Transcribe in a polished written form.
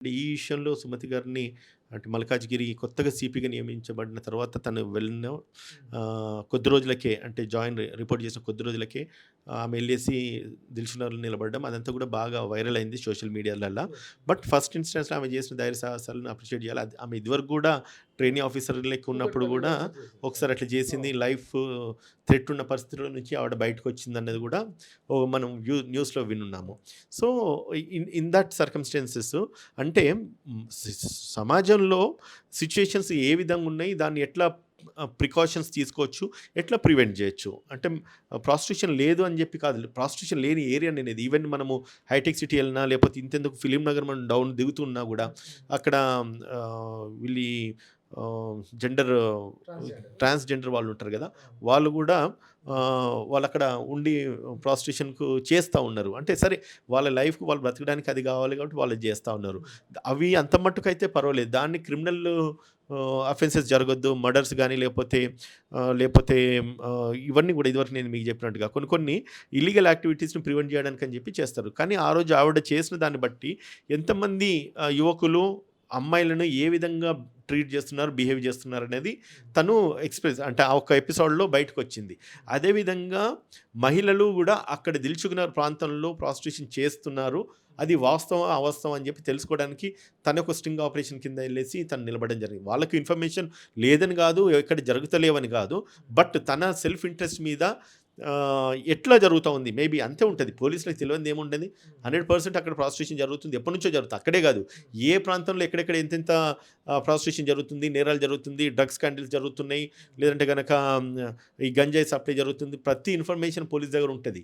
ఈ విషయంలో సుమతి గారిని అంటే మల్కాజ్గిరి కొత్తగా సిపిగా నియమించబడిన తర్వాత తను వెళ్ళిన కొద్ది రోజులకే అంటే రిపోర్ట్ చేసిన కొద్ది రోజులకే ఆమె వెళ్ళేసి దిల్సుఖ్నగర్‌లో నిలబడడం అదంతా కూడా బాగా వైరల్ అయింది సోషల్ మీడియాలల్లా. బట్ ఫస్ట్ ఇన్స్టెన్స్‌లో ఆమె చేసిన ధైర్య సాహసాలను అప్రిషియేట్ చేయాలి. అది ఆమె ఇదివరకు కూడా ట్రైనీ ఆఫీసర్ లెక్క ఉన్నప్పుడు కూడా ఒకసారి అట్లా చేసింది. లైఫ్ థ్రెట్ ఉన్న పరిస్థితుల నుంచి ఆవిడ బయటకొచ్చిందన్నది కూడా మనం న్యూస్‌లో వినున్నాము. సో, ఇన్ దట్ సర్కమ్‌స్టాన్సెస్ అంటే సమాజంలో సిట్యుయేషన్స్ ఏ విధంగా ఉన్నాయి? దాన్ని ఎట్లా ప్రికాషన్స్ తీసుకోవచ్చు? ఎట్లా ప్రివెంట్ జేయొచ్చు? అంటే ప్రాస్టిట్యూషన్ లేదు అని జెప్పి కాదు. ప్రాస్టిట్యూషన్ లేని ఏరియా నేనేది. ఈవెన్ మనము హైటెక్ సిటీ ఎళ్ళినా లేకపోతే ఇంతెందుకు ఫిల్మ్ నగర్ మనం డౌన్ దిగుతున్నా గూడా అక్కడ వీళ్ళీ జెండర్ ట్రాన్స్‌జెండర్ వాళ్ళుంటారు గదా! వాళ్ళు గూడా వాళ్ళక్కడ ఉండి ప్రాస్టిట్యూషన్‌కు చేస్తా ఉన్నారు. అంటే సరే వాళ్ళ లైఫ్‌కి వాళ్ళు బ్రతకడానికి అది గావాలి కాబట్టి వాళ్ళు జేస్తా ఉన్నారు. అవి అంత మట్టుకైతే పర్వాలేదు. దాన్ని క్రిమినల్ అఫెన్సెస్ జరగొద్దు. మర్డర్స్ గాని లేపోతే ఇవన్నీ గూడా ఇదివరకు నేను మీకు జెప్పినట్టుగా కొన్ని కొన్ని ఇల్లీగల్ యాక్టివిటీస్‌ని ప్రివెంట్ జేయడానికని జెప్పి చేస్తారు. కానీ ఆ రోజు ఆవిడ చేసిన దాన్ని బట్టి ఎంతమంది యువకులు అమ్మాయిలను ఏ విధంగా ట్రీట్ చేస్తున్నారు, బిహేవ్ చేస్తున్నారనేది తను అంటే ఆ ఒక్క ఎపిసోడ్‌లో బయటకొచ్చింది. అదేవిధంగా మహిళలు గూడా అక్కడ దిల్సుఖ్‌నగర్ ప్రాంతంలో ప్రాస్టిట్యూషన్ చేస్తున్నారు. అది వాస్తవమా, అవాస్తవమా అని చెప్పి తెలుసుకోవడానికి తనొక స్టింగ్ ఆపరేషన్ కింద ఎళ్ళేసి తను నిలబడడం జరిగింది. వాళ్ళకి ఇన్ఫర్మేషన్ లేదని గాదు, ఎక్కడ జరుగుతలేవని గాదు. బట్ తన సెల్ఫ్ ఇంట్రెస్ట్ మీద ఎట్లా జరుగుతా ఉంది మేబీ అంతే ఉంటది. పోలీసులకు తెలవనిది ఏముండది. 100% అక్కడ ప్రాస్టిట్యూషన్ జరుగుతుంది. ఎప్పటినుంచో జరుగుతుంది. అక్కడే గాదు. ఏ ప్రాంతంలో ఎక్కడెక్కడ ఎంతెంత ప్రాస్టిట్యూషన్ జరుగుతుంది, నేరాలు జరుగుతుంది, డ్రగ్స్ స్కాండల్స్ జరుగుతున్నాయి. లేదంటే గనక ఈ గంజాయి సప్లై జరుగుతుంది. ప్రతి ఇన్ఫర్మేషన్ పోలీస్ దగ్గర ఉంటది.